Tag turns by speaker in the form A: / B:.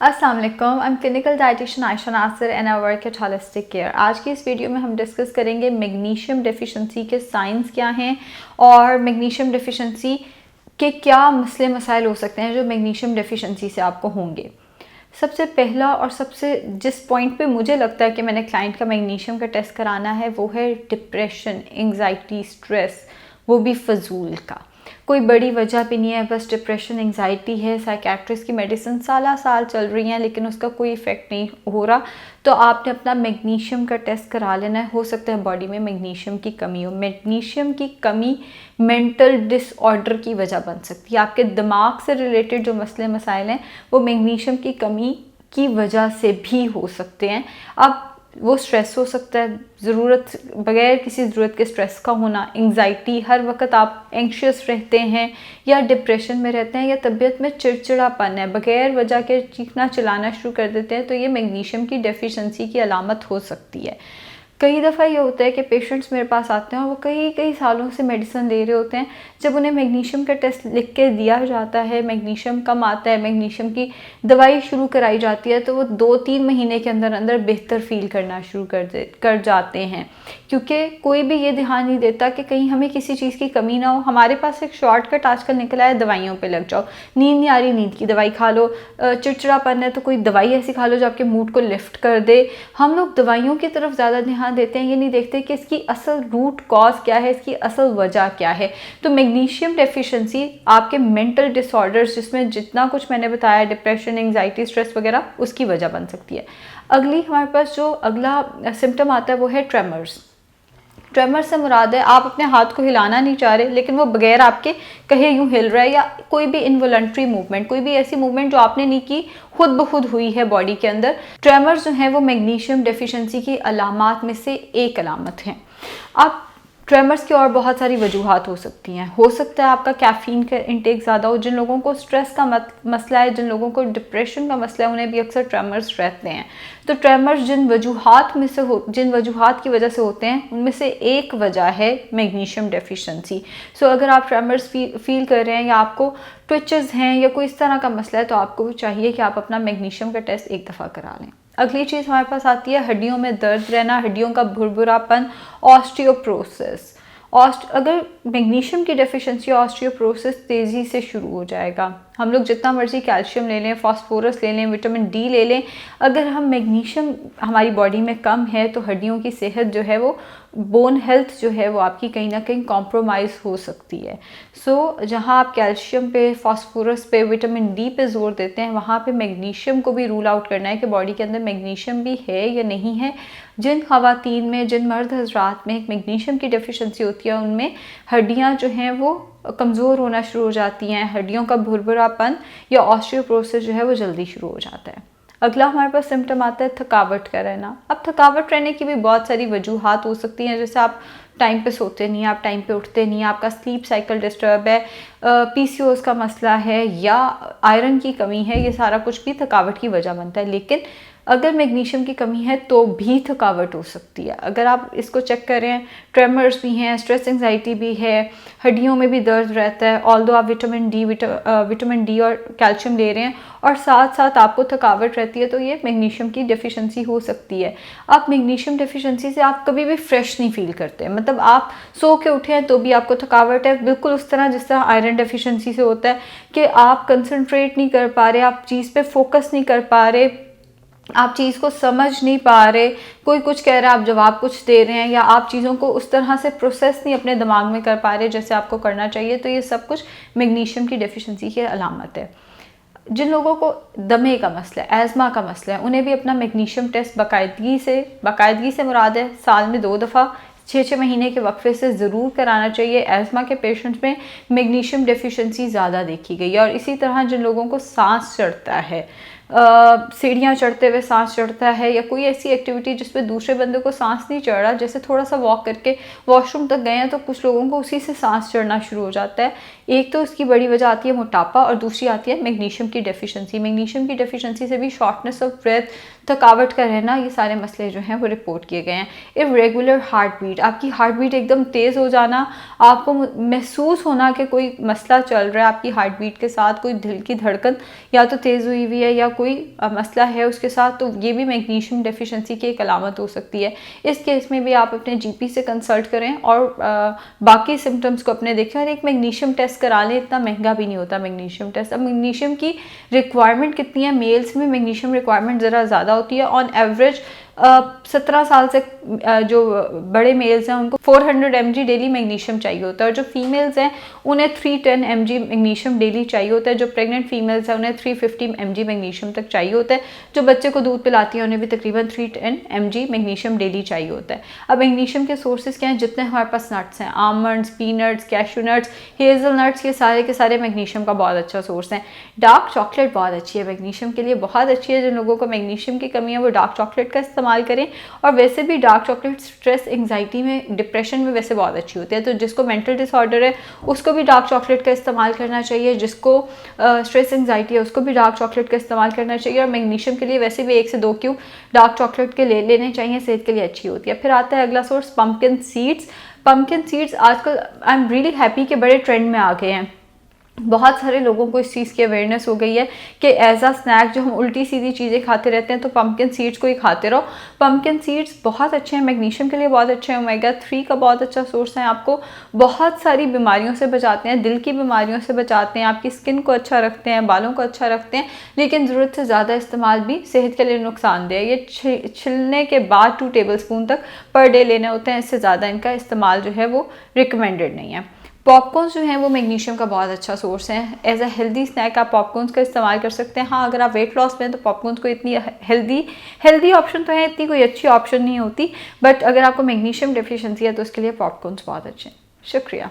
A: अस्सलाम वालेकुम, I am clinical dietitian Ayesha Nasir and I work at holistic care. आज की इस वीडियो में हम डिस्कस करेंगे मैग्नीशियम डेफिशिएंसी के साइंस क्या हैं और मैग्नीशियम डेफिशिएंसी के क्या मसले मसाइल हो सकते हैं जो मैग्नीशियम डेफिशिएंसी से आपको होंगे। सबसे पहला और सबसे जिस पॉइंट पे मुझे लगता है कि मैंने क्लाइंट का मैग्नीशियम का टेस्ट कराना है वो है डिप्रेशन, एंग्जाइटी, स्ट्रेस, वो भी फजूल का। कोई बड़ी वजह भी नहीं है, बस डिप्रेशन एंग्जाइटी है, साइकेट्रिस्ट की मेडिसिन साल चल रही हैं लेकिन उसका कोई इफ़ेक्ट नहीं हो रहा, तो आपने अपना मैग्नीशियम का टेस्ट करा लेना है। हो सकता है बॉडी में मैग्नीशियम की कमी हो। मैग्नीशियम की कमी मेंटल डिसऑर्डर की वजह बन सकती है। आपके दिमाग से रिलेटेड जो मसले मसाइल हैं वो मैग्नीशियम की कमी की वजह से भी हो सकते हैं। अब वो स्ट्रेस हो सकता है, ज़रूरत बगैर किसी ज़रूरत के स्ट्रेस का होना, एंग्जाइटी, हर वक्त आप एंग्शियस रहते हैं या डिप्रेशन में रहते हैं या तबीयत में चिड़चिड़ापन है, बगैर वजह के चीखना चिल्लाना शुरू कर देते हैं, तो ये मैग्नीशियम की डेफिशिएंसी की अलामत हो सकती है। कई दफ़ा ये होता है कि पेशेंट्स मेरे पास आते हैं और वो कई सालों से मेडिसिन ले रहे होते हैं। जब उन्हें मैग्नीशियम का टेस्ट लिख के दिया जाता है, मैग्नीशियम कम आता है, मैग्नीशियम की दवाई शुरू कराई जाती है, तो वो 2-3 महीने के अंदर अंदर बेहतर फील करना शुरू कर जाते हैं, क्योंकि कोई भी ये ध्यान नहीं देता कि कहीं हमें किसी चीज़ की कमी ना हो। हमारे पास एक शॉर्टकट आजकल निकला है, दवाइयों पर लग जाओ। नींद नहीं आ रही, नींद की दवाई खा लो। चिड़चिड़ापन है तो कोई दवाई ऐसी खा लो जो आपके मूड को लिफ्ट कर दे। हम लोग दवाइयों की तरफ ज़्यादा ध्यान देते हैं, ये नहीं देखते कि इसकी असल रूट कॉज क्या है, इसकी असल वजह क्या है। तो मैग्नीशियम डेफिशिएंसी आपके मेंटल डिसऑर्डर्स, जिसमें जितना कुछ मैंने बताया, डिप्रेशन, एंग्जाइटी, स्ट्रेस वगैरह, उसकी वजह बन सकती है। अगली हमारे पास जो अगला सिम्टम आता है वो है ट्रेमर्स। ट्रेमर से मुराद है आप अपने हाथ को हिलाना नहीं चाह रहे लेकिन वो बगैर आपके कहे यूँ हिल रहा है, या कोई भी इनवॉलंटरी मूवमेंट, कोई भी ऐसी मूवमेंट जो आपने नहीं की, खुद ब खुद हुई है बॉडी के अंदर। ट्रेमर्स जो हैं वो मैग्नीशियम डेफिशिएंसी की अलामात में से एक अलामत हैं। अब ट्रेमर्स की और बहुत सारी वजूहात हो सकती हैं। हो सकता है आपका कैफ़ीन का इंटेक ज़्यादा हो। जिन लोगों को स्ट्रेस का मसला है, जिन लोगों को डिप्रेशन का मसला है, उन्हें भी अक्सर ट्रेमर्स रहते हैं। तो ट्रेमर्स जिन वजूहात की वजह से होते हैं उनमें से एक वजह है मैग्नीशियम डेफिशिएंसी। सो अगर आप ट्रेमर्स फील कर रहे हैं या आपको ट्विचेस हैं या कोई इस तरह का मसला है, तो आपको चाहिए कि आप अपना मैग्नीशियम का टेस्ट एक दफ़ा करा लें। अगली चीज़ हमारे पास आती है हड्डियों में दर्द रहना, हड्डियों का भुरभुरापन, ऑस्टियोप्रोसिस। अगर मैग्नीशियम की डेफिशिएंसी, ऑस्टियोप्रोसिस तेज़ी से शुरू हो जाएगा। हम लोग जितना मर्जी कैल्शियम ले लें, फास्फोरस ले लें, विटामिन डी ले लें, अगर हम मैग्नीशियम हमारी बॉडी में कम है तो हड्डियों की सेहत जो है वो, बोन हेल्थ जो है वो आपकी कहीं ना कहीं कॉम्प्रोमाइज़ हो सकती है। सो जहाँ आप कैल्शियम पे, फास्फोरस पे, विटामिन डी पे जोर देते हैं, वहाँ पे मैग्नीशियम को भी रूल आउट करना है कि बॉडी के अंदर मैग्नीशियम भी है या नहीं है। जिन ख़वातीन में, जिन मर्द हज़रात में मैग्नीशियम की डेफिशिएंसी होती है, उनमें हड्डियाँ जो हैं वो कमज़ोर होना शुरू हो जाती हैं, हड्डियों का भुरभुरापन या ऑस्टियोप्रोसिस जो है वो जल्दी शुरू हो जाता है। अगला हमारे पास सिम्टम आता है थकावट का रहना। अब थकावट रहने की भी बहुत सारी वजूहात हो सकती हैं, जैसे आप टाइम पे सोते नहीं, आप टाइम पे उठते नहीं, आपका स्लीप साइकिल डिस्टर्ब है, पीसीओएस का मसला है या आयरन की कमी है, ये सारा कुछ भी थकावट की वजह बनता है। लेकिन अगर मैग्नीशियम की कमी है तो भी थकावट हो सकती है। अगर आप इसको चेक करें, ट्रेमर्स भी हैं, स्ट्रेस एंग्जाइटी भी है, हड्डियों में भी दर्द रहता है, ऑल्दो आप विटामिन डी और कैल्शियम ले रहे हैं और साथ साथ आपको थकावट रहती है, तो ये मैग्नीशियम की डेफिशिएंसी हो सकती है। आप मैग्नीशियम डेफिशिएंसी से आप कभी भी फ्रेश नहीं फील करते, मतलब आप सो के उठे हैं तो भी आपको थकावट है, बिल्कुल उस तरह जिस तरह आयरन डेफिशिएंसी से होता है कि आप कंसंट्रेट नहीं कर पा रहे, आप चीज़ पे फोकस नहीं कर पा रहे, आप चीज़ को समझ नहीं पा रहे, कोई कुछ कह रहा है आप जवाब कुछ दे रहे हैं, या आप चीज़ों को उस तरह से प्रोसेस नहीं अपने दिमाग में कर पा रहे जैसे आपको करना चाहिए, तो ये सब कुछ मैग्नीशियम की डेफिशिएंसी की अलामत है। जिन लोगों को दमे का मसला है, एज़मा का मसला है, उन्हें भी अपना मैग्नीशियम टेस्ट बाकायदगी से मुराद है साल में 2 दफ़ा 6-6 महीने के वक्फे से ज़रूर कराना चाहिए। एज़मा के पेशेंट्स में मैग्नीशियम डेफिशिएंसी ज़्यादा देखी गई है। और इसी तरह जिन लोगों को सांस चढ़ता है, सीढ़ियाँ चढ़ते हुए सांस चढ़ता है, या कोई ऐसी एक्टिविटी जिसपे दूसरे बंदे को सांस नहीं चढ़ रहा, जैसे थोड़ा सा वॉक करके वॉशरूम तक गए हैं तो कुछ लोगों को उसी से सांस चढ़ना शुरू हो जाता है। एक तो इसकी बड़ी वजह आती है मोटापा और दूसरी आती है मैग्नीशियम की डेफिशिएंसी। मैग्नीशियम की डेफिशिएंसी से भी शॉर्टनेस ऑफ ब्रेथ, थकावट का रहना, ये सारे मसले जो हैं वो रिपोर्ट किए गए हैं। इरेगुलर हार्ट बीट, आपकी हार्ट बीट एकदम तेज़ हो जाना, आपको महसूस होना कि कोई मसला चल रहा है आपकी हार्ट बीट के साथ, कोई दिल की धड़कन या तो तेज़ हुई हुई है या कोई मसला है उसके साथ, तो ये भी मैग्नीशियम डेफिशिएंसी की एक अलामत हो सकती है। इस केस में भी आप अपने जीपी से कंसल्ट करें और बाकी सिम्टम्स को अपने देखें और एक मैग्नीशियम टेस्ट करा लें। इतना महंगा भी नहीं होता मैग्नीशियम टेस्ट। अब मैग्नीशियम की रिक्वायरमेंट कितनी है? मेल्स में मैग्नीशियम रिक्वायरमेंट ज़रा ज़्यादा होती है। ऑन एवरेज 17 साल से जो बड़े मेल्स हैं उनको 400 mg डेली मैग्नीशियम चाहिए होता है और जो फीमेल्स हैं उन्हें 310 mg मैग्नीशियम डेली चाहिए होता है। जो प्रेग्नेंट फीमेल्स हैं उन्हें 350 mg मैग्नीशियम तक चाहिए होता है। जो बच्चे को दूध पिलाती हैं उन्हें भी तकरीबन 310 mg मैग्नीशियम डेली चाहिए होता है। अब मैग्नीशियम के सोर्सेज क्या हैं? जितने हमारे पास नट्स हैं, almonds, peanuts, cashew nuts, Hazel nuts, ये सारे के सारे मैग्नीशियम का बहुत अच्छा सोर्स हैं। डार्क चॉकलेट बहुत अच्छी है, मैग्नीशियम के लिए बहुत अच्छी है। जिन लोगों को मैग्नीशियम की कमी है वो डार्क चॉकलेट का इस्तेमाल करें। और वैसे भी डार्क चॉकलेट स्ट्रेस, एंग्जाइटी में, डिप्रेशन में वैसे बहुत अच्छी होती है। तो जिसको मेंटल डिसऑर्डर है उसको भी डार्क चॉकलेट का इस्तेमाल करना चाहिए। जिसको स्ट्रेस एंग्जाइटी है उसको भी डार्क चॉकलेट का इस्तेमाल करना चाहिए। और मैग्नीशियम के लिए वैसे भी 1 से 2 क्यूब डार्क चॉकलेट के लेने चाहिए, सेहत के लिए अच्छी होती है। फिर आता है अगला source pumpkin seeds. Pumpkin seeds आजकल आई एम रियली हैप्पी के बड़े ट्रेंड में आ गए हैं। बहुत सारे लोगों को इस चीज़ की अवेयरनेस हो गई है कि एज अ स्नैक जो हम उल्टी सीधी चीज़ें खाते रहते हैं तो पम्पकिन सीड्स को ही खाते रहो। पम्पकिन सीड्स बहुत अच्छे हैं, मैग्नीशियम के लिए बहुत अच्छे हैं, ओमेगा 3 का बहुत अच्छा सोर्स है। आपको बहुत सारी बीमारियों से बचाते हैं, दिल की बीमारियों से बचाते हैं, आपकी स्किन को अच्छा रखते हैं, बालों को अच्छा रखते हैं। लेकिन ज़रूरत से ज़्यादा इस्तेमाल भी सेहत के लिए नुकसानदेह है। ये छिलने के बाद 2 टेबलस्पून तक पर डे लेने होते हैं, इससे ज़्यादा इनका इस्तेमाल जो है वो रिकमेंडेड नहीं है। पॉपकॉर्न्स जो हैं वो मैग्नीशियम का बहुत अच्छा सोर्स है। एज अ हेल्दी स्नैक आप पॉपकॉर्न्स का इस्तेमाल कर सकते हैं। हाँ, अगर आप वेट लॉस में हैं तो पॉपकॉर्न्स को इतनी हेल्दी ऑप्शन तो है, इतनी कोई अच्छी ऑप्शन नहीं होती। बट अगर आपको मैग्नीशियम डेफिशिएंसी है तो उसके लिए पॉपकॉर्न्स बहुत अच्छे हैं। शुक्रिया।